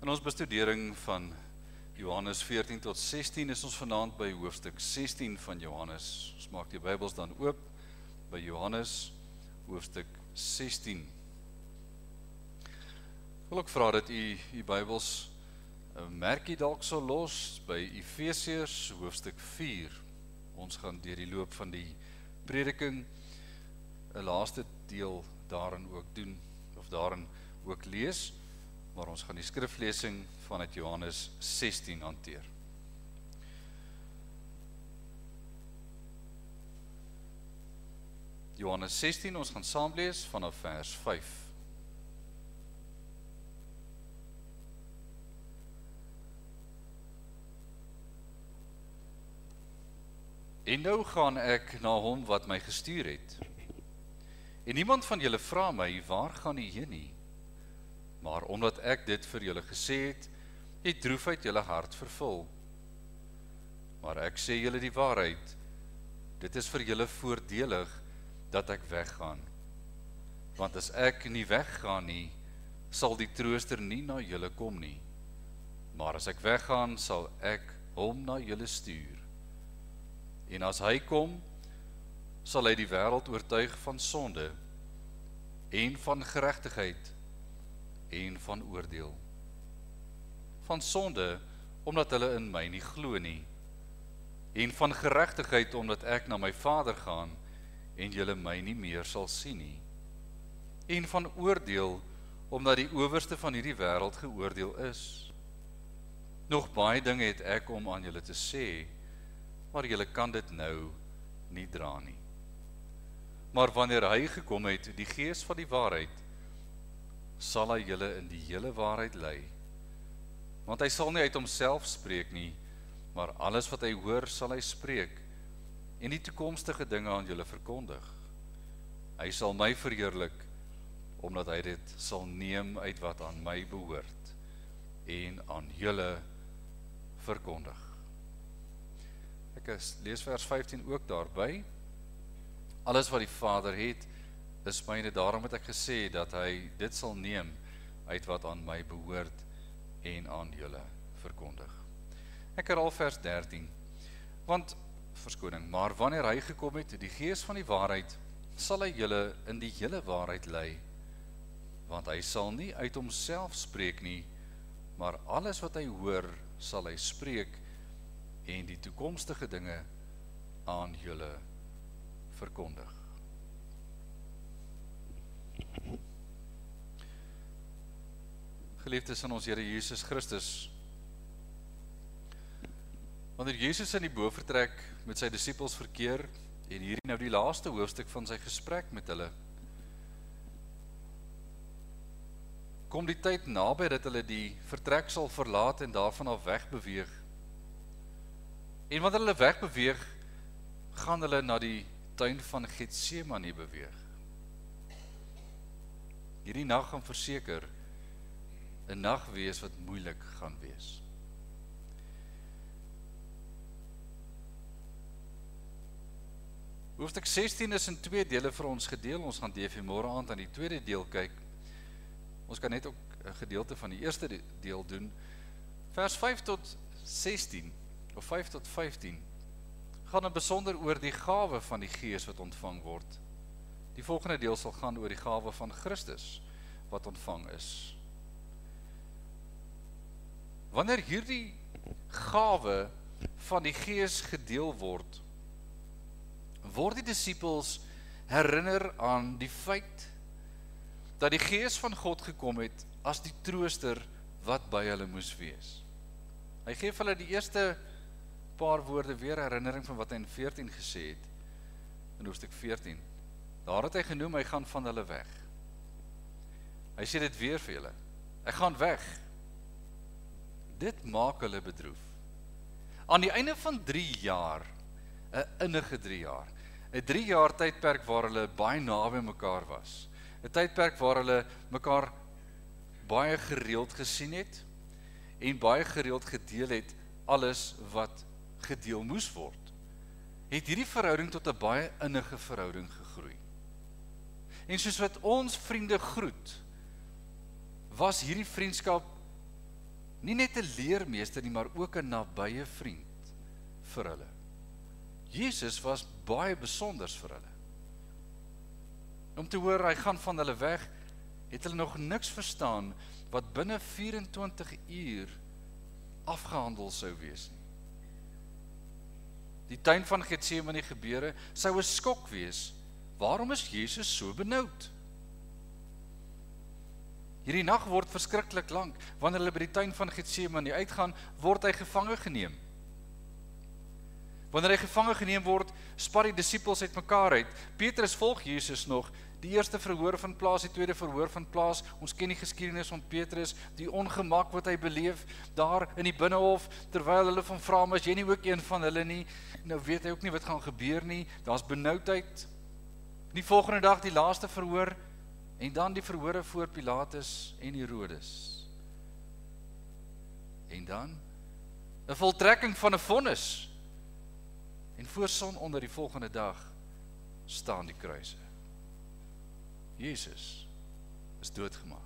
In ons bestudering van Johannes 14 tot 16 is ons vanaand by hoofstuk 16 van Johannes. Ons maak die Bybels dan oop by Johannes hoofstuk 16. Ek wil ook vra dat u Bybels 'n merkie dalk sal los by Efesiërs hoofstuk 4. Ons gaan deur die loop van die prediking 'n laaste deel daarin ook doen, of daarin ook lees, maar ons gaan die skriflesing vanuit Johannes 16 hanteer. Johannes 16, ons gaan saam lees vanaf vers 5. En nou gaan ek na hom wat my gestuur het. En niemand van julle vra my, waar gaan u heen nie? Maar omdat ek dit vir julle gesê het, het droefheid julle hart vervul. Maar ek sê julle die waarheid, dit is vir julle voordelig dat ek weggaan. Want as ek nie weggaan nie, sal die trooster nie na julle kom nie. Maar as ek weggaan, sal ek hom na julle stuur. En as hy kom, sal hy die wêreld oortuig van sonde, en van geregtigheid, en van oordeel. Van sonde, omdat hulle in my nie glo nie, en van geregtigheid, omdat ek na my Vader gaan, en julle my nie meer sal sien nie. En van oordeel, omdat die owerste van hierdie wêreld geoordeel is. Nog baie dinge het ek om aan julle te sê, maar julle kan dit nou nie dra nie. Maar wanneer hy gekom het, die Gees van die waarheid, sal hy julle in die hele waarheid lei. Want hy sal nie uit homself spreek nie, maar alles wat hy hoor, sal hy spreek, en die toekomstige dinge aan julle verkondig. Hy sal my verheerlik, omdat hy dit sal neem uit wat aan my behoort, en aan julle verkondig. Ek lees vers 15 ook daarby. Alles wat die Vader het, is myne, daarom het ek gesê dat hy dit sal neem uit wat aan my behoort en aan julle verkondig. Ek herhaal vers 13. Maar wanneer hy gekom het, die Gees van die waarheid, sal hy julle in die hele waarheid lei, want hy sal nie uit homself spreek nie, maar alles wat hy hoor, sal hy spreek en die toekomstige dinge aan julle verkondig. Geliefdes in ons Here Jesus Christus, wanneer Jesus in die bovertrek met sy disippels verkeer, en hierdie nou die laaste hoofstuk van sy gesprek met hulle, kom die tyd naby dat hulle die vertrek sal verlaat en daarvan af wegbeweeg. En wanneer hulle wegbeweeg, gaan hulle na die tuin van Getsemane beweeg. Hierdie nag gaan verseker 'n nag wees wat moeilik gaan wees. Hoofstuk 16 is in 2 dele vir ons gedeel. Ons gaan DV môre aand aan die tweede deel kyk. Ons kan net ook 'n gedeelte van die eerste deel doen. Vers 5 tot 16 of 5 tot 15 gaan in besonder oor die gawe van die Gees wat ontvang word. Die volgende deel sal gaan oor die gawe van Christus wat ontvang is. Wanneer hierdie gawe van die Gees gedeel word, word die disippels herinner aan die feit dat die Gees van God gekom het as die trooster wat by hulle moes wees. Hy gee vir hulle die eerste paar woorde weer herinnering van wat hy in 14 gesê het, in hoofstuk 14. Daar het hy genoem, hy gaan van hulle weg. Hy sê dit weer vir julle, ek gaan weg. Dit maak hulle bedroef. Aan die einde van 3 jaar, 'n innige 3 jaar, 'n 3 jaar tydperk waar hulle baie naby mekaar was, 'n tydperk waar hulle mekaar baie gereeld gesien het, en baie gereeld gedeel het alles wat gedeel moes word, het hierdie verhouding tot 'n baie innige verhouding gegroei. En soos wat ons vriende groet, was hierdie vriendskap Nie net 'n leermeester nie, maar ook 'n nabye vriend vir hulle. Jesus was baie besonders vir hulle. Om te hoor, hy gaan van hulle weg, het hulle nog niks verstaan wat binne 24 uur afgehandel sou wees nie. Die tuin van Getsemane gebeure sou 'n skok wees. Waarom is Jesus so benoud? Hierdie nag word verskriklik lank. Wanneer hulle by die tuin van Getsemane uitgaan, word hy gevange geneem. Wanneer hy gevange geneem word, spat die disippels uitmekaar uit. Petrus volg Jesus nog. Die eerste verhoor van plaas, die tweede verhoor van plaas. Ons ken die geskiedenis van Petrus, die ongemak wat hy beleef daar in die binnehof, terwyl hulle van vra, maar as jy nie ook een van hulle nie, nou weet hy ook nie wat gaan gebeur nie. Daar's benoudheid. Die volgende dag die laaste verhoor, en dan die verhore voor Pilatus en Herodes. En dan 'n voltrekking van 'n vonnis. En voor son onder die volgende dag staan die kruise. Jesus is doodgemaak.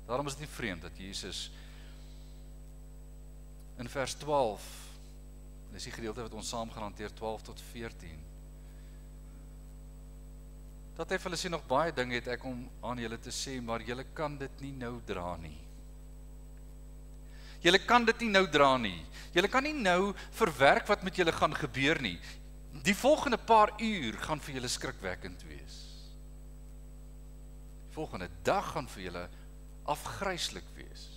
Daarom is dit nie vreemd dat Jesus in vers 12, dis die gedeelte wat ons saam gaan hanteer, 12 tot 14, dat hy vir hulle sê, nog baie dinge het ek om aan julle te sê, maar julle kan dit nie nou dra nie. Julle kan dit nie nou dra nie. Julle kan nie nou verwerk wat met julle gaan gebeur nie. Die volgende paar uur gaan vir julle skrikwekkend wees. Die volgende dag gaan vir julle afgryslik wees.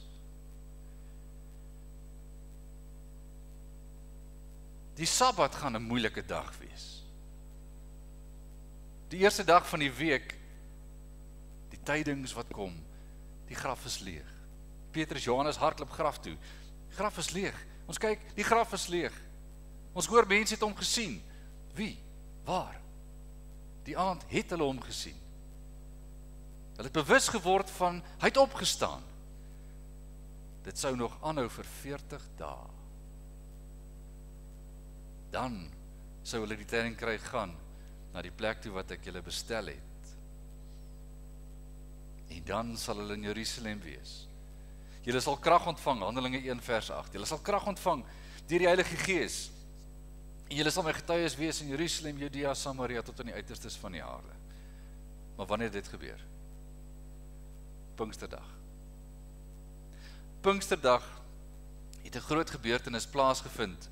Die Sabbat gaan 'n moeilike dag wees. Die eerste dag van die week, die tydings wat kom, die graf is leeg. Petrus, Johannes hardloop graf toe. Die graf is leeg. Ons kyk, die graf is leeg. Ons hoor mense het hom gesien. Wie? Waar? Die aand het hulle hom gesien. Hulle het bewus geword van, hy het opgestaan. Dit sou nog aanhou vir 40 dae. Dan sou hulle die tyding kry gaan na die plek toe wat ek julle bestel het. En dan sal hulle in Jerusalem wees. Julle sal krag ontvang, Handelinge 1 vers 8. Julle sal krag ontvang deur die Heilige Gees. En julle sal my getuies wees in Jerusalem, Judea, Samaria tot aan die uiterstes van die aarde. Maar wanneer dit gebeur? Pinksterdag. Pinksterdag het 'n groot gebeurtenis plaasgevind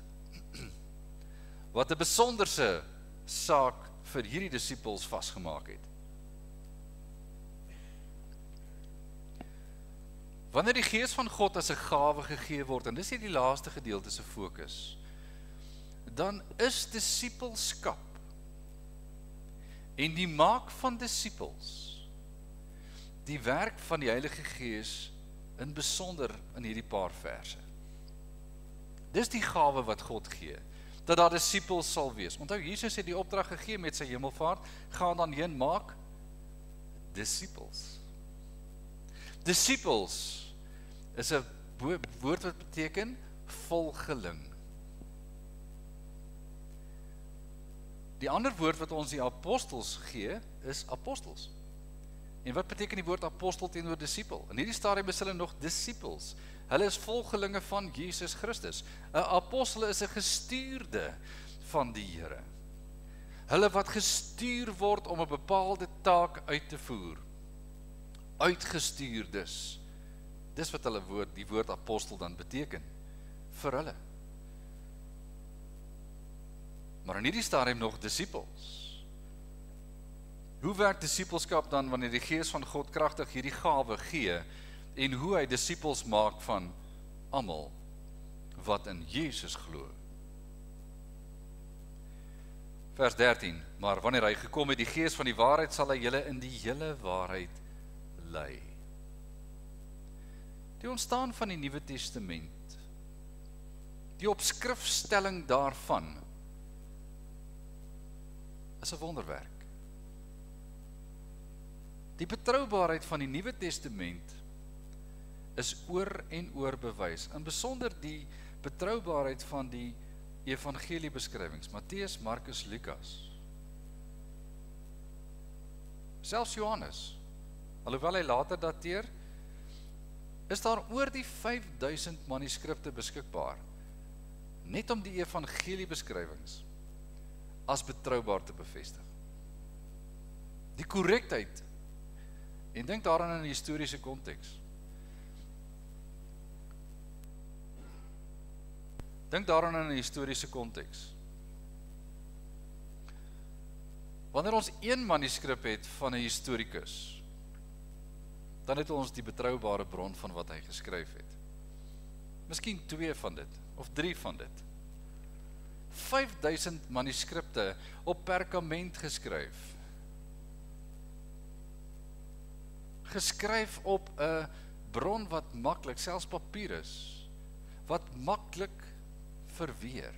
wat 'n besonderse saak vir hierdie disippels vasgemaak het. Wanneer die Gees van God as 'n gawe gegee word, en dis hier die laaste gedeelte se fokus, dan is disippelskap en die maak van disippels die werk van die Heilige Gees in besonder in hierdie paar verse. Dis die gawe wat God gee, dat daar disippels sal wees. Onthou, Jesus het die opdrag gegee met sy hemelvaart, gaan dan heen maak disippels. Disippels is 'n woord wat beteken volgeling. Die ander woord wat ons die apostels gee, is apostels. En wat beteken die woord apostel teenoor disipel? In hierdie stadium is hulle nog disippels. Hulle is volgelinge van Jesus Christus. 'n Apostel is 'n gestuurde van die Here. Hulle wat gestuur word om 'n bepaalde taak uit te voer. Uitgestuurdes. Dis wat hulle die woord apostel dan beteken vir hulle. Maar in hierdie stadium nog disippels. Hoe werk disippelskap dan wanneer die Gees van God kragtig hierdie gawe gee en hoe hy disippels maak van almal wat in Jesus glo? Vers 13, maar wanneer hy gekom het, die Gees van die waarheid, sal hy julle in die hele waarheid lei. Die ontstaan van die Nuwe Testament, die opskrifstelling daarvan, is 'n wonderwerk. Die betroubaarheid van die Nuwe Testament is oor en oor bewys, in besonder die betroubaarheid van die evangeliebeskrywings, Matteus, Markus, Lukas. Selfs Johannes, alhoewel hy later dateer, is daar oor die 5000 manuskripte beskikbaar, net om die evangeliebeskrywings as betroubaar te bevestig. Die korrektheid, en dink daaraan in 'n historiese konteks. Dink daaraan in 'n historiese konteks. Wanneer ons een manuskrip het van 'n historikus, dan het ons die betroubare bron van wat hy geskryf het. Miskien 2 van dit, of 3 van dit. 5000 manuskripte op perkament geskryf. Geskryf op 'n bron wat maklik, selfs papier is, wat maklik verweer.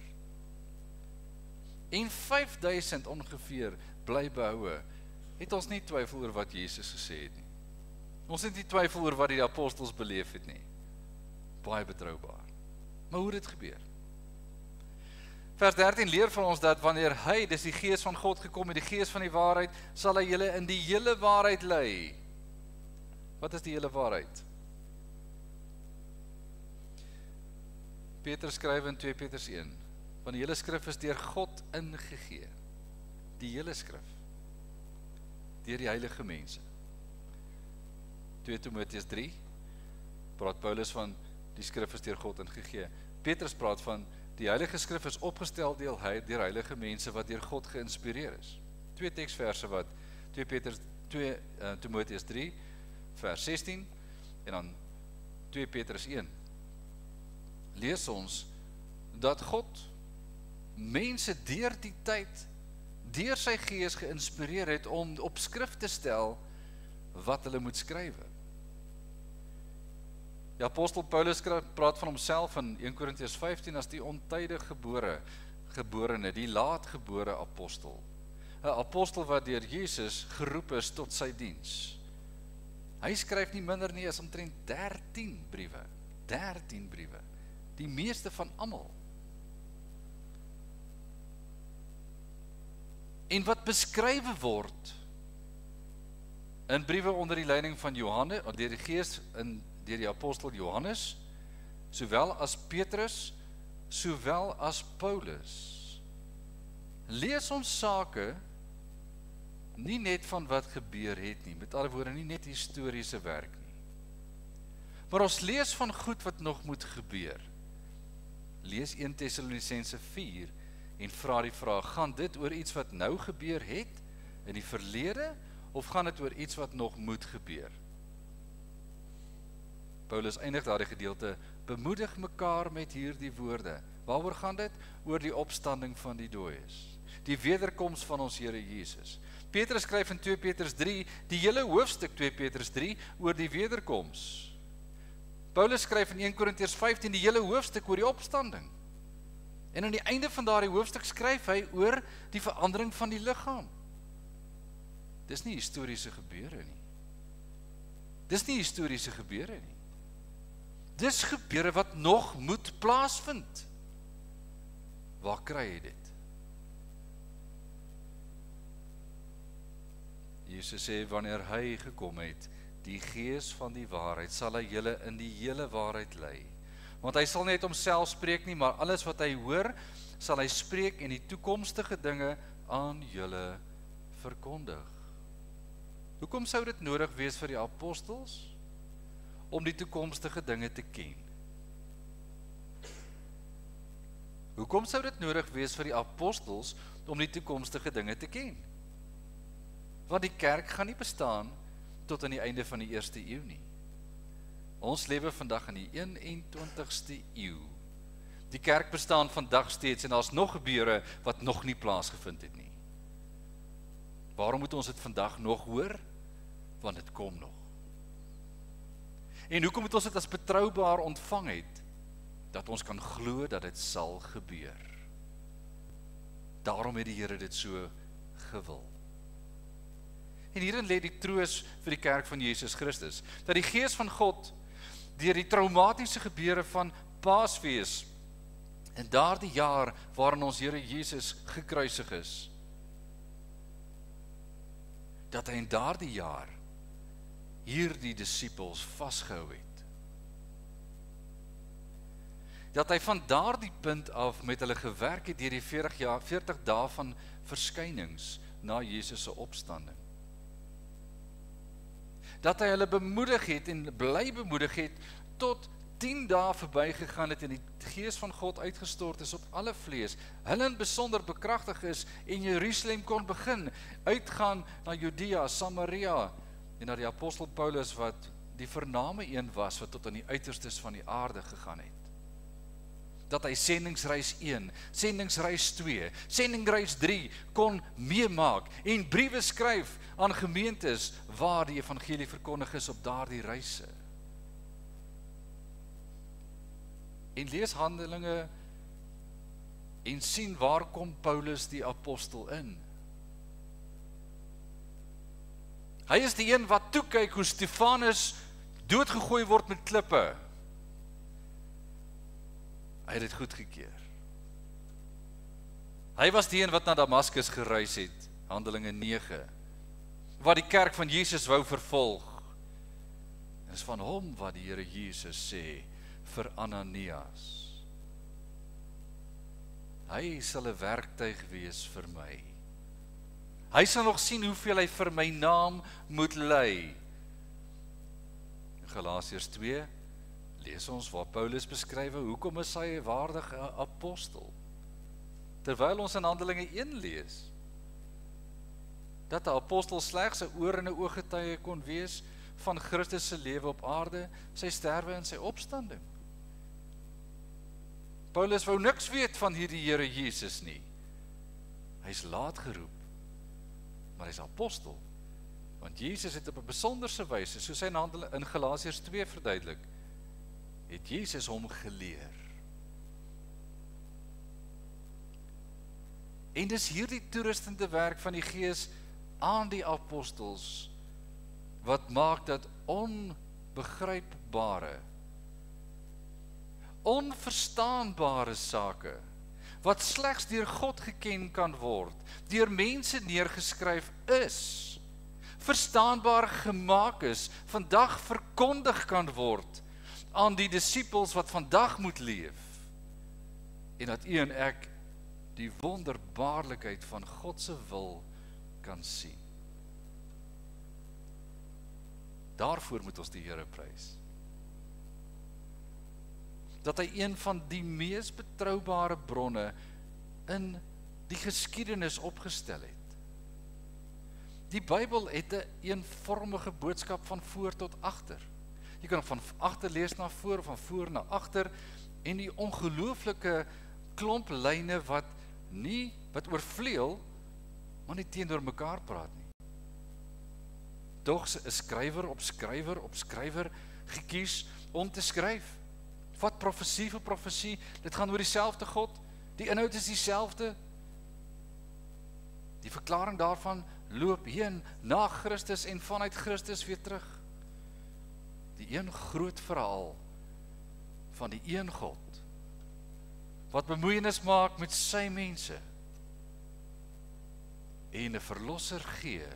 En 5000 ongeveer bly behoue, het ons nie twyfel oor wat Jesus gesê het nie. Ons het nie twyfel oor wat die apostels beleef het nie. Baie betroubaar. Maar hoe het dit gebeur? Vers 13 leer van ons dat wanneer hy, dis die Gees van God gekom het, die Gees van die waarheid, sal hy julle in die hele waarheid lei. Wat is die hele waarheid? Petrus skryf in 2 Petrus 1, want die hele skrif is deur God ingegee. Die hele skrif. Deur die heilige mense. 2 Timoteus 3, praat Paulus van die skrif is deur God ingegee. Petrus praat van die heilige skrif is opgestel deur heilige mense wat deur God geïnspireer is. 2 teksverse wat 2 Timoteus 3 vers 16 en dan 2 Petrus 1. Lees ons dat God mense deur die tyd deur sy Gees geïnspireer het om op skrif te stel wat hulle moet skrywe. Die apostel Paulus praat van homself in 1 Korintiërs 15 as die ontydig geborene, die laatgebore apostel. 'n Apostel wat deur Jesus geroep is tot sy diens. Hy skryf nie minder nie as omtrent 13 briewe. 13 briewe. Die meeste van almal. En wat beskrywe word in briewe onder die leiding van Johannes, deur die Gees deur die apostel Johannes, sowel as Petrus, sowel as Paulus. Lees ons sake nie net van wat gebeur het nie, met ander woorde nie net historiese werk nie. Maar ons lees van goed wat nog moet gebeur. Lees 1 Tessalonisense 4 en vra die vraag, gaan dit oor iets wat nou gebeur het in die verlede, of gaan dit oor iets wat nog moet gebeur? Paulus eindig daardie gedeelte, bemoedig mekaar met hierdie woorde. Waaroor gaan dit? Oor die opstanding van die dooies. Die wederkoms van ons Here Jesus. Petrus skryf in 2 Petrus 3, die hele hoofstuk 2 Petrus 3, oor die wederkoms. Paulus skryf in 1 Korintiërs 15, die hele hoofstuk oor die opstanding. En aan die einde van daardie hoofstuk skryf hy oor die verandering van die liggaam. Dis nie historiese gebeure nie. Dis nie historiese gebeure nie. Dis gebeure wat nog moet plaasvind. Waar kry jy dit? Jesus sê, wanneer hy gekom het, die Gees van die waarheid, sal hy julle in die hele waarheid lei. Want hy sal net homself spreek nie, maar alles wat hy hoor, sal hy spreek en die toekomstige dinge aan julle verkondig. Hoekom sou dit nodig wees vir die apostels om die toekomstige dinge te ken? Hoekom sou dit nodig wees vir die apostels om die toekomstige dinge te ken? Want die kerk gaan nie bestaan tot aan die einde van die 1ste eeu nie. Ons lewe vandag in die 21ste eeu. Die kerk bestaan vandag steeds en daar's nog gebeure wat nog nie plaasgevind het nie. Waarom moet ons dit vandag nog hoor? Want dit kom nog. En hoekom moet ons dit as betroubaar ontvang het? Dat ons kan glo dat dit sal gebeur. Daarom het die Here dit so gewil. En hierin lê die troos vir die kerk van Jesus Christus, dat die Gees van God deur die traumatiese gebeure van Paasfees in daardie jaar waarin ons Here Jesus gekruisig is, dat hy in daardie jaar hierdie disippels vasgehou het. dat hy van daardie punt af met hulle gewerk het deur die 40 dae van verskynings na Jesus se opstanding. Dat hy hulle bemoedig het en bly bemoedig het tot 10 dae verbygegaan het en die Gees van God uitgestort is op alle vlees, hulle in besonder bekragtig is en Jerusalem kon begin, uitgaan na Judea, Samaria en na die apostel Paulus wat die vername een was wat tot aan die uiterstes van die aarde gegaan het. Dat hy sendingsreis 1, sendingsreis 2, sendingsreis 3 kon meemaak en briewe skryf aan gemeentes waar die evangelie verkondig is op daardie reise. En lees Handelinge en sien waar kom Paulus die apostel in. Hy is die een wat toekyk hoe Stefanus doodgegooi word met klippe. Hy het dit goedgekeur. Hy was die een wat na Damaskus gereis het, Handelinge 9, wat die kerk van Jesus wou vervolg. Dit is van hom wat die Here Jesus sê vir Ananias. Hy sal 'n werktuig wees vir my. Hy sal nog sien hoeveel hy vir my naam moet ly. In Galasiërs 2 lees ons waar Paulus beskryf hoekom is hy 'n waardige apostel. Terwyl ons in Handelinge 1 lees, dat 'n apostel slegs 'n oor en 'n ooggetuie kon wees van Christus se lewe op aarde, sy sterwe en sy opstanding. Paulus wou niks weet van hierdie Here Jesus nie. Hy's laat geroep, maar hy's apostel, want Jesus het op 'n besonderse wyse, soos hy in Galasiërs 2 verduidelik, het Jesus hom geleer. En dis hierdie toerustende werk van die Gees aan die apostels, wat maak dat onbegrypbare, onverstaanbare sake, wat slegs deur God geken kan word, deur mense neergeskryf is, verstaanbaar gemaak is, vandag verkondig kan word, aan die disippels wat vandag moet leef, en dat u en ek die wonderbaarlikheid van God se wil kan sien. Daarvoor moet ons die Here prys. Dat hy een van die mees betroubare bronne in die geskiedenis opgestel het. Die Bybel het 'n eenvormige boodskap van voor tot agter. Jy kan van agter lees na voor, van voor na agter, en die ongelooflike klomp lyne wat oorvleuel, maar nie teenoor mekaar praat nie. Tog 'n skrywer op skrywer op skrywer gekies om te skryf. Vat profesie vir profesie, dit gaan oor dieselfde God, die inhoud is dieselfde. Die verklaring daarvan loop heen na Christus en vanuit Christus weer terug. Die een groot verhaal van die een God, wat bemoeienis maak met sy mense, en 'n verlosser gee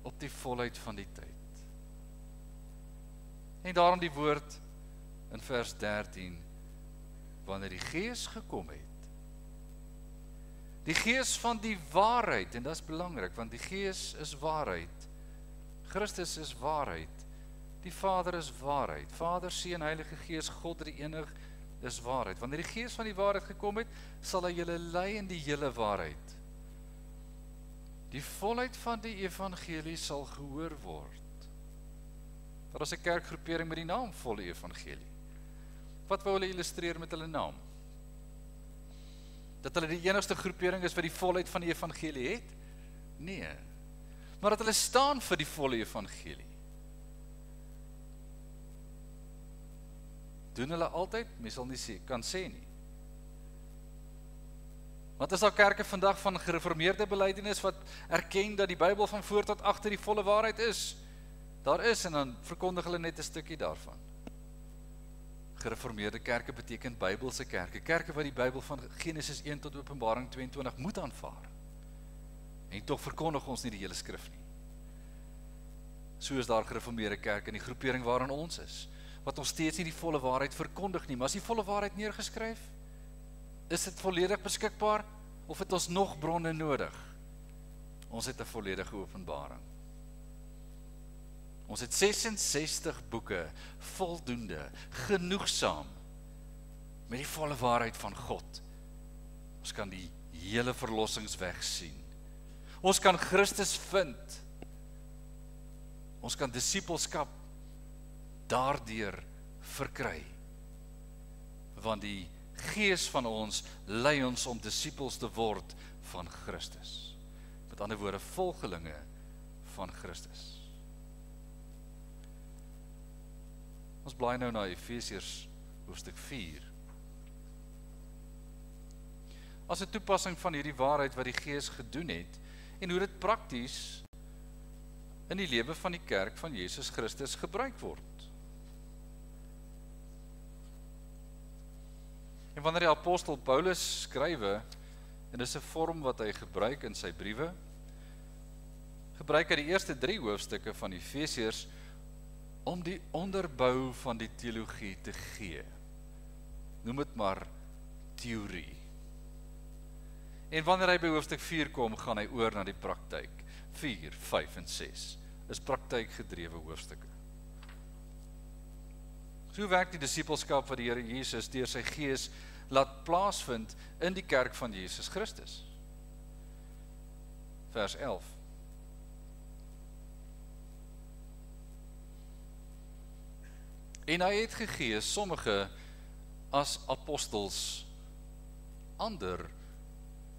op die volheid van die tyd. En daarom die woord in vers 13, wanneer die Gees gekom het, die Gees van die waarheid, en dit is belangrik, want die Gees is waarheid, Christus is waarheid, die Vader is waarheid, Vader, Seun, Heilige Gees, God drie enig, is waarheid. Wanneer die Gees van die waarheid gekom het, sal hy julle lei in die hele waarheid. Die volheid van die evangelie sal gehoor word. Daar is 'n kerkgroepering met die naam Volle Evangelie. Wat wou hulle illustreer met hulle naam? Dat hulle die enigste groepering is wat die volheid van die evangelie het? Nee. Maar dat hulle staan vir die volle evangelie. Doen hulle altyd? Mens sal nie kan sê nie. Want is daar kerke vandag van gereformeerde belydenis wat erken dat die Bybel van voor tot agter die volle waarheid is? Daar is, en dan verkondig hulle net 'n stukkie daarvan. Gereformeerde kerke beteken Bybelse kerke, kerke wat die Bybel van Genesis 1 tot Openbaring 22 moet aanvaar. En tog verkondig ons nie die hele skrif nie. So is daar gereformeerde kerke in die groepering waarin ons is, wat nog steeds nie die volle waarheid verkondig nie, maar is die volle waarheid neergeskryf? Is dit volledig beskikbaar, of het ons nog bronne nodig? Ons het 'n volledige openbaring. Ons het 66 boeke, voldoende, genoegsaam, met die volle waarheid van God. Ons kan die hele verlossingsweg sien. Ons kan Christus vind. Ons kan disippelskap daardeur verkry. Want die Gees van ons lei ons om disippels te word van Christus. Met ander woorde, volgelinge van Christus. Ons blaai nou na Efesiërs hoofstuk 4. As 'n toepassing van hierdie waarheid wat die Gees gedoen het, en hoe dit prakties in die lewe van die kerk van Jesus Christus gebruik word. En wanneer die apostel Paulus skrywe, en dis 'n vorm wat hy gebruik in sy briewe, gebruik hy die eerste 3 hoofstukke van Efesiërs om die onderbou van die teologie te gee. Noem dit maar teorie. En wanneer hy by hoofstuk 4 kom, gaan hy oor na die praktyk. 4, 5 en 6 is praktykgedrewe hoofstukke. So werk die disippelskap wat die Here Jesus deur sy Gees laat plaasvind in die kerk van Jesus Christus. Vers 11. En hy het gegee sommige as apostels, ander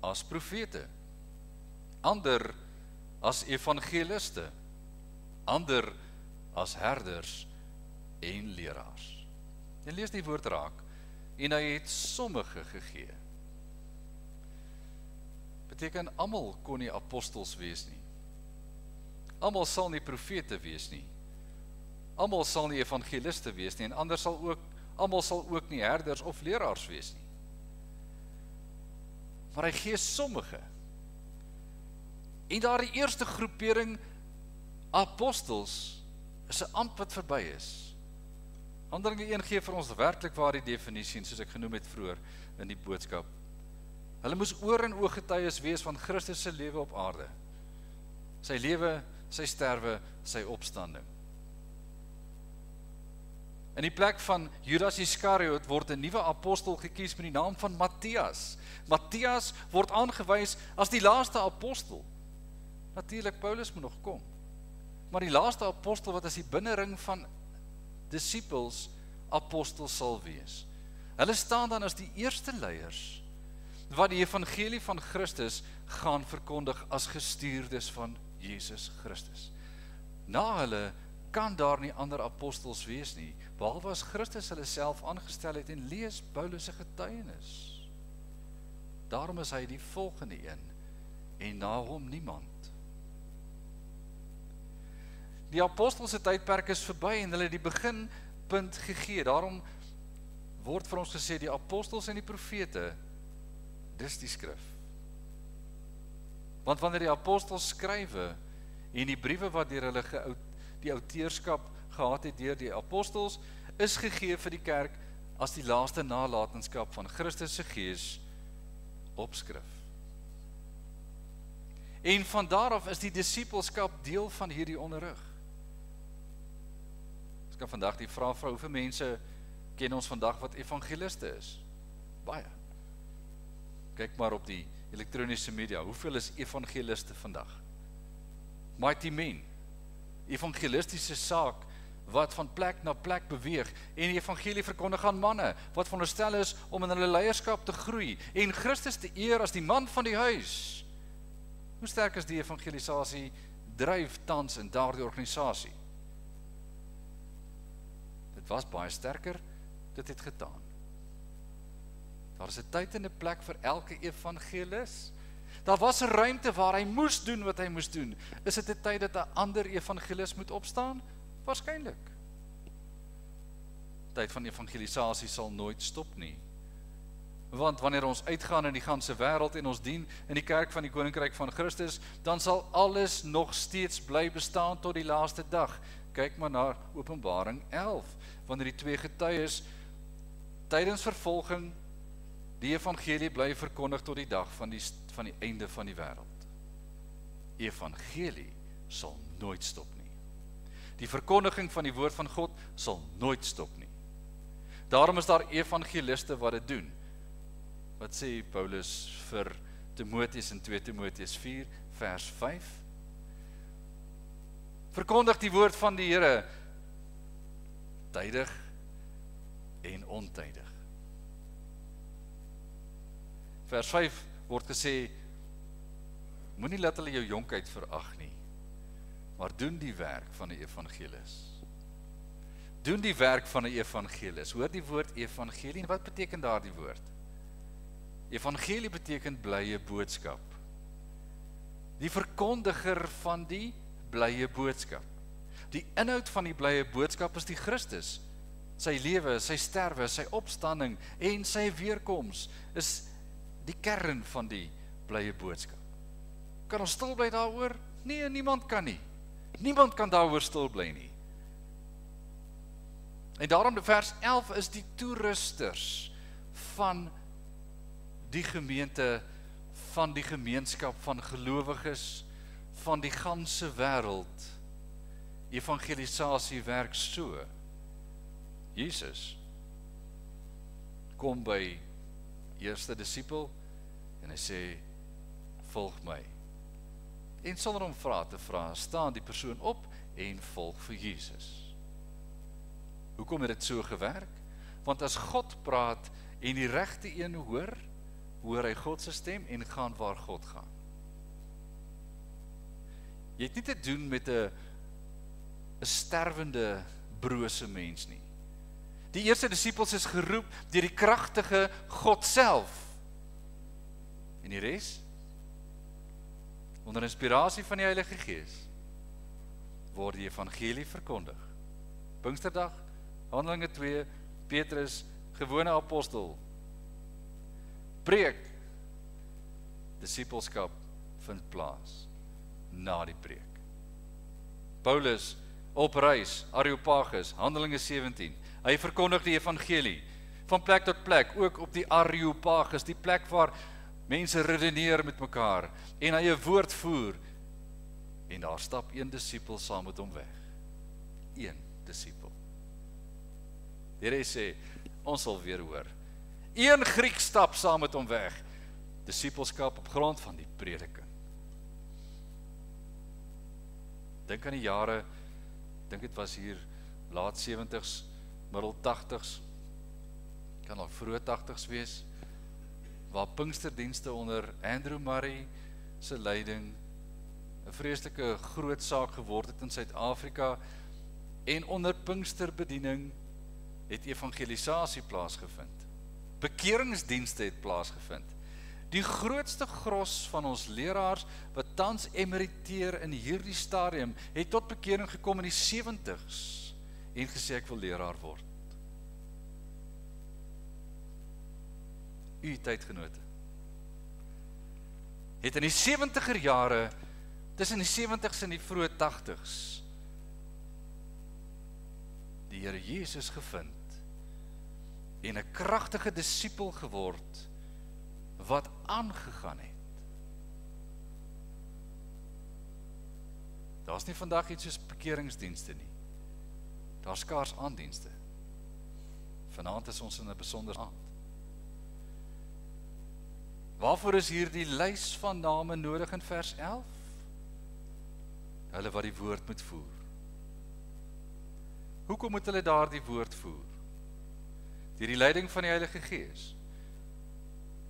as profete, ander as evangeliste, ander as herders en leraars. En lees die woord raak, en hy het sommige gegee. Beteken, almal kon nie apostels wees nie. Almal sal nie profete wees nie. Almal sal nie evangeliste wees nie, en almal sal ook nie herders of leraars wees nie. Maar hy gee sommige. En daar die eerste groepering apostels is 'n ampt wat verby is. Handelinge 1 gee vir ons werklik waar die definisie, soos ek genoem het vroeër in die boodskap. Hulle moes oor en oog getuies wees van Christus se lewe op aarde. Sy lewe, sy sterwe, sy opstanding. In die plek van Judas Iskariot word 'n nuwe apostel gekies met die naam van Matthias. Matthias word aangewys as die laaste apostel. Natuurlik, Paulus moet nog kom. Maar die laaste apostel wat as die binnering van disippels apostels sal wees. Hulle staan dan as die eerste leiers wat die evangelie van Christus gaan verkondig as gestuurdes van Jesus Christus. Na hulle kan daar nie ander apostels wees nie, behalwe as Christus hulle self aangestel het, en lees Paulus se getuienis. Daarom is hy die volgende een, en na hom niemand. Die apostels se tydperk is verby, en hulle het die beginpunt gegee. Daarom word vir ons gesê, die apostels en die profete, dis die skrif. Want wanneer die apostels skrywe, en die briewe wat deur hulle die outeurskap gehad het deur die apostels, is gegee vir die kerk as die laaste nalatenskap van Christus se Gees op skrif. En van daar af is die disippelskap deel van hierdie onderrig. Ek kan vandag die vraag vra, hoeveel mense ken ons vandag wat evangeliste is? Baie. Kyk maar op die elektroniese media, hoeveel is evangeliste vandag? Mighty men. Evangelistiese saak wat van plek na plek beweeg, en die evangelie verkondig aan manne wat veronderstel is om in hulle leierskap te groei en Christus te eer as die man van die huis. Hoe sterk is die evangelisasie dryf tans in daardie organisasie? Dit was baie sterker, dit het getaan. Daar is 'n tyd en 'n plek vir elke evangelis. Daar was 'n ruimte waar hy moes doen wat hy moes doen. Is dit 'n tyd dat 'n ander evangelis moet opstaan? Waarskynlik. Tyd van evangelisasie sal nooit stop nie. Want wanneer ons uitgaan in die ganse wêreld en ons dien in die kerk van die Koninkryk van Christus, dan sal alles nog steeds bly bestaan tot die laaste dag. Kyk maar na Openbaring 11, wanneer die twee getuies tydens vervolging die evangelie bly verkondig tot die dag van die einde van die wêreld. Evangelie sal nooit stop nie. Die verkondiging van die woord van God sal nooit stop nie. Daarom is daar evangeliste wat dit doen. Wat sê Paulus vir Timoteus in 2 Timoteus 4 vers 5? Verkondig die woord van die Here tydig en ontydig. Vers 5 word gesê, moenie laat hulle jou jonkheid verag nie, maar doen die werk van 'n evangelis. Doen die werk van 'n evangelis. Hoor die woord evangelie, en wat beteken daardie woord? Evangelie beteken blye boodskap. Die verkondiger van die blye boodskap. Die inhoud van die blye boodskap is die Christus. Sy lewe, sy sterwe, sy opstanding en sy weerkoms is die kern van die blye boodskap. Kan ons stil bly daaroor? Nee, niemand kan nie. Niemand kan daaroor stil bly nie. En daarom vers 11 is die toerusters van die gemeente, van die gemeenskap van gelowiges, van die ganse wêreld. Evangelisasie werk so. Jesus kom by eerste disipel en hy sê, volg my. En sonder om vrae te vra, staan die persoon op en volg vir Jesus. Hoekom het dit so gewerk? Want as God praat en die regte een hoor hy God se stem en gaan waar God gaan. Jy het nie te doen met 'n sterwende, brose mens nie. Die eerste disipels is geroep deur die kragtige God self. En die res? Onder inspirasie van die Heilige Gees word die evangelie verkondig. Pinksterdag, Handelinge 2, Petrus, gewone apostel, preek, disipelskap vind plaas na die preek. Paulus op reis, Areopagus, Handelinge 17, hy verkondig die evangelie van plek tot plek, ook op die Areopagus, die plek waar mense redeneer met mekaar en hy 'n woord voer en daar stap een disipel saam met hom weg. Een disipel. Die Here sê, ons sal weer hoor. Een Griek stap saam met hom weg. Disipelskap op grond van die prediking. Dink aan die jare, dink dit was hier laat 70s, middel 80s, kan al vroeg 80s wees, waar Pinksterdienste onder Andrew Murray se leiding 'n vreeslike groot saak geword het in Suid-Afrika, en onder Pinksterbediening het evangelisasie plaasgevind. Bekeringsdienste het plaasgevind. Die grootste gros van ons leraars wat tans emeriteer in hierdie stadium het tot bekering gekom in die 70s en gesê ek wil leraar word. U tydgenote het in die 70er jare, tussen die 70s en die vroeë 80s, die Here Jesus gevind en 'n kragtige disipel geword wat aangegaan het. Daar's nie vandag iets soos bekeringsdienste nie. Daar's skaars aandienste. Vanaand is ons in 'n besondere aand. Waarvoor is hierdie lys van name nodig in vers 11? Hulle wat die woord moet voer. Hoekom moet hulle daardie woord voer? Deur die leiding van die Heilige Gees.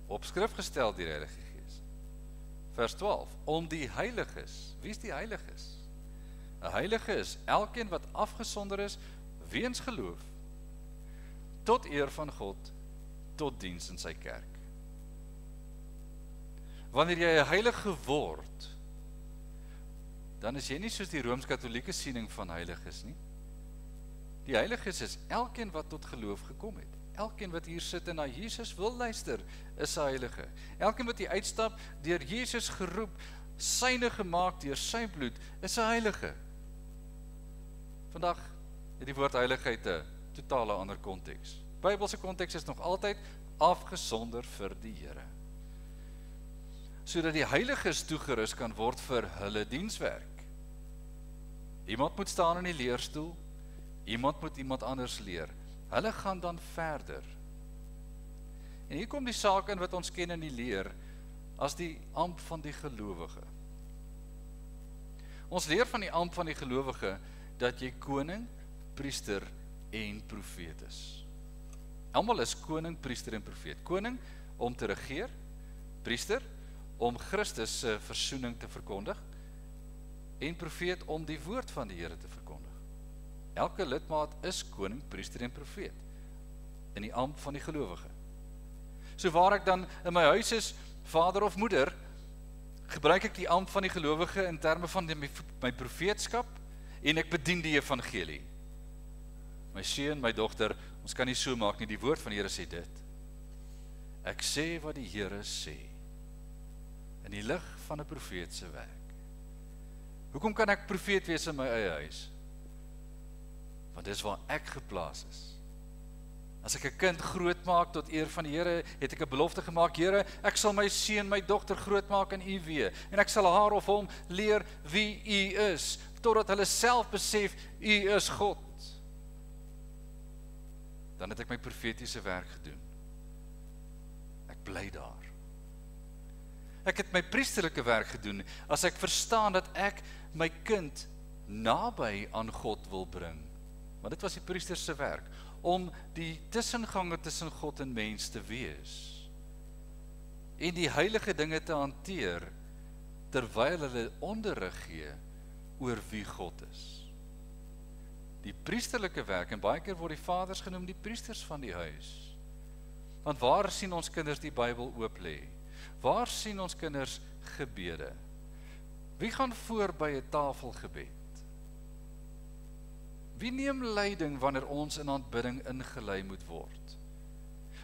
Op skrif gestel deur die Heilige Gees. Vers 12, om die heiliges. Wie is die heiliges? 'n heilige is elkeen wat afgesonder is weens geloof, tot eer van God, tot diens in sy kerk. Wanneer jy 'n heilige word, dan is jy nie soos die Rooms-Katolieke siening van heiliges nie. Die heiliges is elkeen wat tot geloof gekom het. Elkeen wat hier sit en na Jesus wil luister, is 'n heilige. Elkeen wat hier uitstap, deur Jesus geroep, syne gemaak deur sy bloed, is 'n heilige. Vandag het die woord heiligheid 'n totale ander konteks. Bybelse konteks is nog altyd afgesonder vir die Here. Sodat die heiliges toegerus kan word vir hulle dienswerk. Iemand moet staan in die leerstoel, iemand moet iemand anders leer. Hulle gaan dan verder. En hier kom die saak in wat ons ken in die leer as die amp van die gelowige. Ons leer van die amp van die gelowige dat jy koning, priester en profeet is. Almal is koning, priester en profeet. Koning om te regeer, priester om Christus se versoening te verkondig en profeet om die woord van die Here te verkondig. Elke lidmaat is koning, priester en profeet in die amp van die gelowige. So waar ek dan in my huis is, vader of moeder, gebruik ek die amp van die gelowige in terme van my profeetskap en ek bedien die evangelie. My seun, my dogter, ons kan nie so maak nie, die woord van die Here sê dit. Ek sê wat die Here sê, in die lig van 'n profeet se werk. Hoekom kan ek profeet wees in my eie huis? Want dis waar ek geplaas is. As ek 'n kind groot maak tot eer van die Here, het ek 'n belofte gemaak, Here, ek sal my seun, my dogter groot maak in U weë, en ek sal haar of hom leer wie U is, totdat hulle self besef, U is God. Dan het ek my profetiese werk gedoen. Ek bly daar. Ek het my priesterlike werk gedoen, as ek verstaan dat ek my kind naby aan God wil bring. Maar dit was die priester se werk, om die tussengange tussen God en mens te wees. En die heilige dinge te hanteer, terwyl hulle onderrig gee oor wie God is. Die priesterlike werk, en baie keer word die vaders genoem die priesters van die huis. Want waar sien ons kinders die Bybel oop lê? Waar sien ons kinders gebede? Wie gaan voor by 'n tafelgebed? Wie neem leiding wanneer ons in aanbidding ingelei moet word?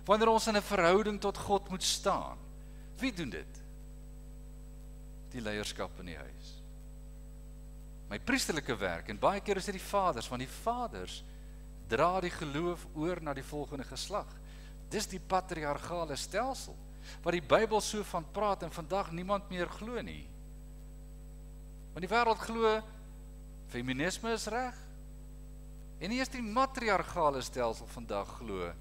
Wanneer ons in 'n verhouding tot God moet staan? Wie doen dit? Die leierskap in die huis. My priesterlike werk, en baie keer is dit die vaders, want die vaders dra die geloof oor na die volgende geslag. Dis die patriargale stelsel, wat die Bybel so van praat en vandag niemand meer glo nie. Want die wêreld glo, feminisme is reg, en nie eens die matriargale stelsel vandag glo,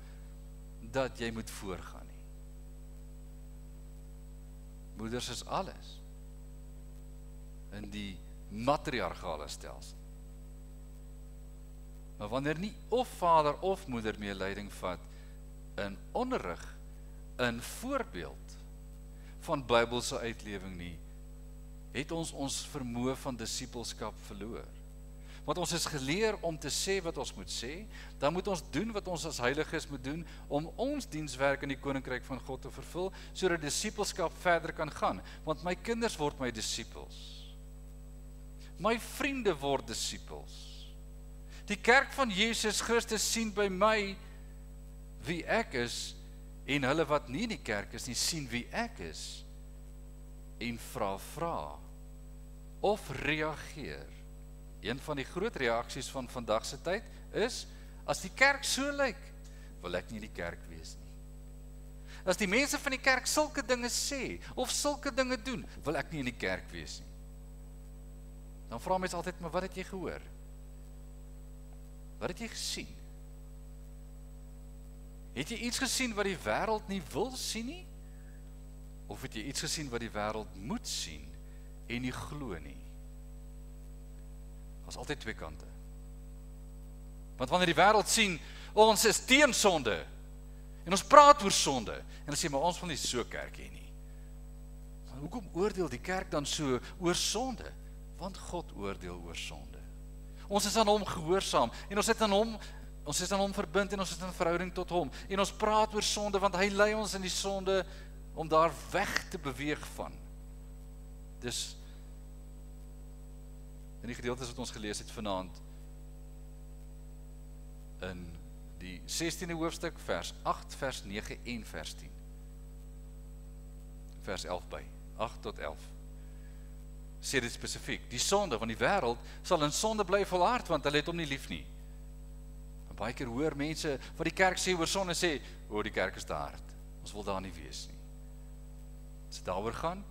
dat jy moet voorgaan nie. Moeders is alles, in die matriargale stelsel. Maar wanneer nie of vader of moeder meer leiding vat, in onderrig, in voorbeeld van Bybelse uitlewing nie, het ons vermoë van disippelskap verloor. Want ons is geleer om te sê wat ons moet sê, dan moet ons doen wat ons as heiliges moet doen, om ons dienswerk in die koninkryk van God te vervul, sodat disippelskap verder kan gaan. Want my kinders word my disippels. My vriende word disippels. Die kerk van Jesus Christus sien by my wie ek is, en hulle wat nie in die kerk is nie, sien wie ek is, en vra, of reageer. Een van die groot reaksies van vandag se tyd is, as die kerk so lyk, wil ek nie in die kerk wees nie. As die mense van die kerk sulke dinge sê, of sulke dinge doen, wil ek nie in die kerk wees nie. Dan vra mense altyd, maar wat het jy gehoor? Wat het jy gesien? Het jy iets gesien wat die wêreld nie wil sien nie? Of het jy iets gesien wat die wêreld moet sien en nie glo nie? Daar's altyd twee kante. Want wanneer die wêreld sien, ons is teen sonde, en ons praat oor sonde, en dan sê, maar ons wil nie so kerk hê nie. Maar hoekom oordeel die kerk dan so oor sonde? Want God oordeel oor sonde. Ons is aan hom gehoorsaam, en ons is aan hom verbind, en ons is in verhouding tot hom, en ons praat oor sonde, want hy lei ons in die sonde, om daar weg te beweeg van. Dus, in die gedeeltes wat ons gelees het vanaand, in die 16de hoofstuk, vers 8, vers 9 en vers 10. Vers 11 by, 8 tot 11. sê dit spesifiek, die sonde, want die wêreld sal in sonde bly volhard, want hulle het hom nie lief nie. En baie keer hoor mense wat die kerk sê oor sonde, sê, die kerk is te hard, ons wil daar nie wees nie. As dit daaroor gaan,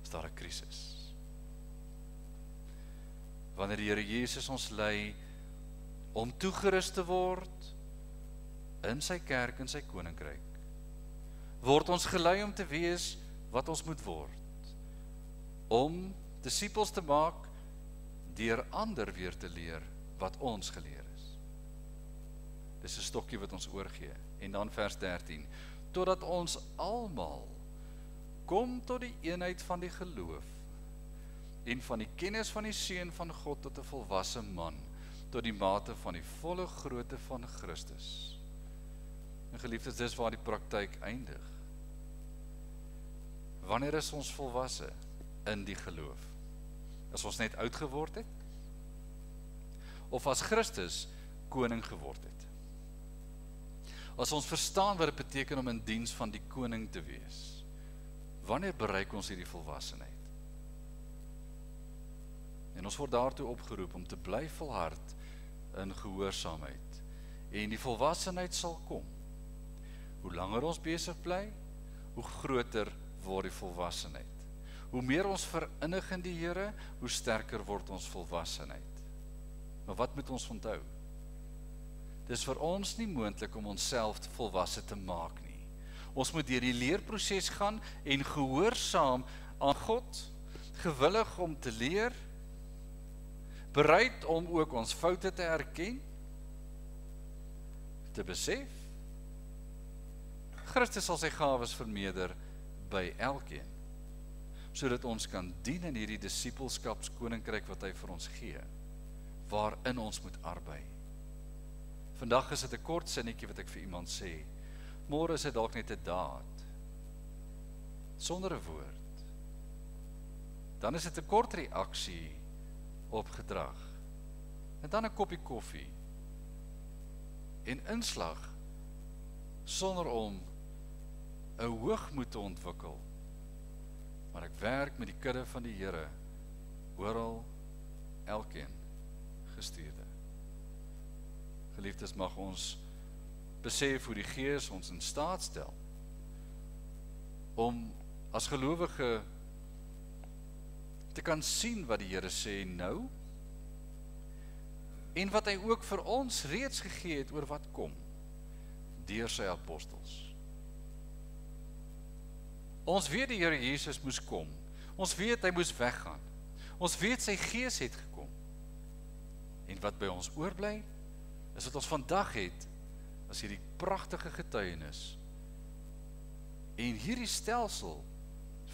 is daar 'n krisis. Wanneer die Here Jesus ons lei om toegerus te word in sy kerk, in sy koninkryk, word ons gelei om te wees wat ons moet word, om disippels te maak, deur ander weer te leer wat ons geleer is. Dis 'n stokkie wat ons oorgee. En dan vers 13, totdat ons almal kom tot die eenheid van die geloof en van die kennis van die Seun van God tot 'n volwasse man, tot die mate van die volle grootte van Christus. En geliefdes, dis waar die praktyk eindig. Wanneer is ons volwasse in die geloof? As ons net oud geword het? Of as Christus koning geword het? As ons verstaan wat dit beteken om in diens van die koning te wees, wanneer bereik ons hierdie volwassenheid? En ons word daartoe opgeroep om te bly volhard in gehoorsaamheid. En die volwassenheid sal kom. Hoe langer ons besig bly, hoe groter word die volwassenheid. Hoe meer ons verinnig in die Here, hoe sterker word ons volwassenheid. Maar wat moet ons onthou? Dis vir ons nie moontlik om onsself volwasse te maak nie. Ons moet deur die leerproses gaan en gehoorsaam aan God, gewillig om te leer, bereid om ook ons foute te erken, te besef. Christus sal sy gawes vermeerder by elkeen, sodat ons kan dien in hierdie disippelskapskoninkryk wat hy vir ons gee, waarin ons moet arbei. Vandag is dit 'n kort sinnetjie wat ek vir iemand sê, môre is dit dalk net 'n daad, sonder 'n woord. Dan is dit 'n kort reaksie op gedrag, en dan 'n koppie koffie, en inslag, sonder om 'n hoogmoed te ontwikkel, maar ek werk met die kudde van die Here, oral, elkeen, gestuurde. Geliefdes, mag ons besef hoe die Gees ons in staat stel, om as gelowige te kan sien wat die Here sê nou, en wat hy ook vir ons reeds gegee het oor wat kom, deur sy apostels. Ons weet die Here Jesus moes kom, ons weet hy moes weggaan, ons weet sy Gees het gekom, en wat by ons oorbly, is wat ons vandag het, as hierdie pragtige getuienis, en hierdie stelsel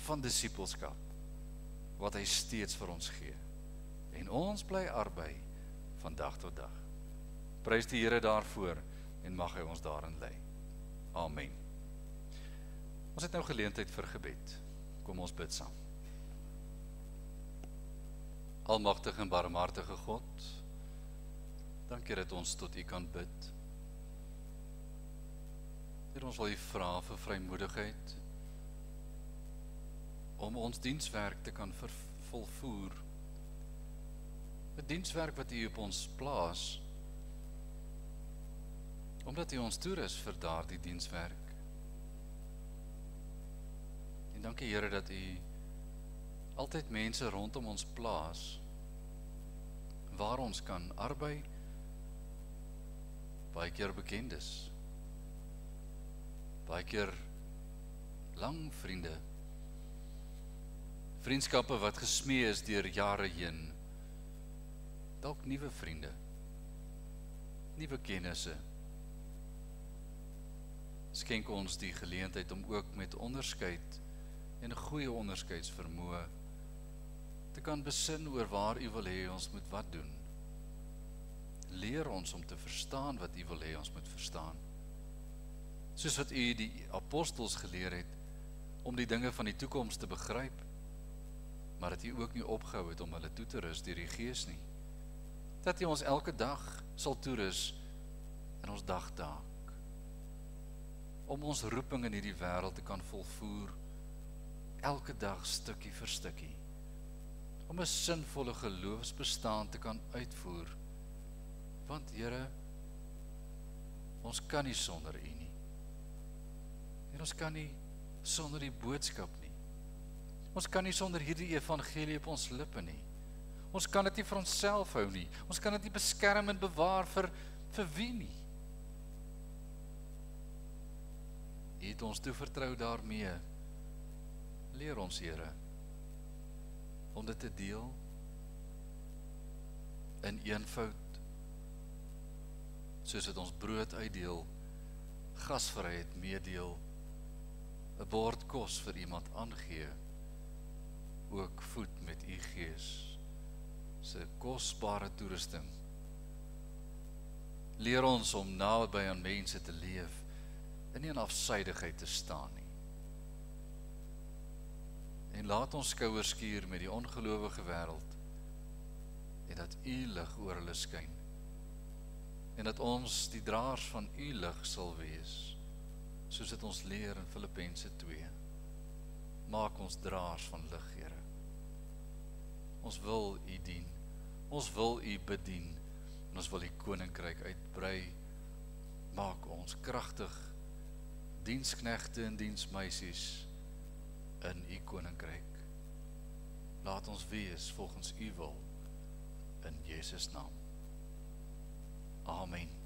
van disippelskap, wat hy steeds vir ons gee, en ons bly arbei, van dag tot dag. Prys die Here daarvoor, en mag hy ons daarin lei. Amen. Ons het nou geleentheid vir gebed. Kom ons bid saam. Almagtige en barmhartige God, dankie dat ons tot U kan bid. Here, ons wil U vra vir vrymoedigheid, om ons dienswerk te kan volvoer. 'n dienswerk wat U op ons plaas, omdat U ons toerus vir daardie dienswerk. En dankie Here dat U altyd mense rondom ons plaas, waar ons kan arbei, baie keer bekendes, baie keer lang vriende, vriendskappe wat gesmee is deur jare heen, dalk nuwe vriende, nuwe kennisse. Skenk ons die geleentheid om ook met onderskeid en 'n goeie onderskeidsvermoë te kan besin oor waar U wil hê ons moet wat doen. Leer ons om te verstaan wat U wil hê ons moet verstaan. Soos wat U die apostels geleer het om die dinge van die toekoms te begryp, maar dat U ook nie opgehou het om hulle toe te rus deur die Gees nie. Dat U ons elke dag sal toerus in ons dagtaak, om ons roeping in hierdie wêreld te kan volvoer, elke dag stukkie vir stukkie, om 'n sinvolle geloofsbestaan te kan uitvoer. Want Here, ons kan nie sonder U nie. En ons kan nie sonder die boodskap nie. Ons kan nie sonder hierdie evangelie op ons lippe nie. Ons kan dit nie vir onsself hou nie. Ons kan dit nie beskerm en bewaar vir wie nie. U het ons toevertrou daarmee. Leer ons, Here, om dit te deel in eenvoud, soos dit ons brood uitdeel, gasvryheid meedeel, 'n bord kos vir iemand aangee, ook voed met U Gees, se kosbare toerusting. Leer ons om naby aan mense te leef, en nie in afsydigheid te staan nie. En laat ons skouers skuur met die ongelowige wêreld, en dat U lig oor hulle skyn, en dat ons die draers van U lig sal wees, soos dit ons leer in Filippense 2. Maak ons draers van lig, Here. Ons wil U dien, ons wil U bedien, en ons wil U koninkryk uitbrei. Maak ons kragtig diensknegte en diensmeisies in U koninkryk. Laat ons wees volgens U wil, in Jesus naam. Amen.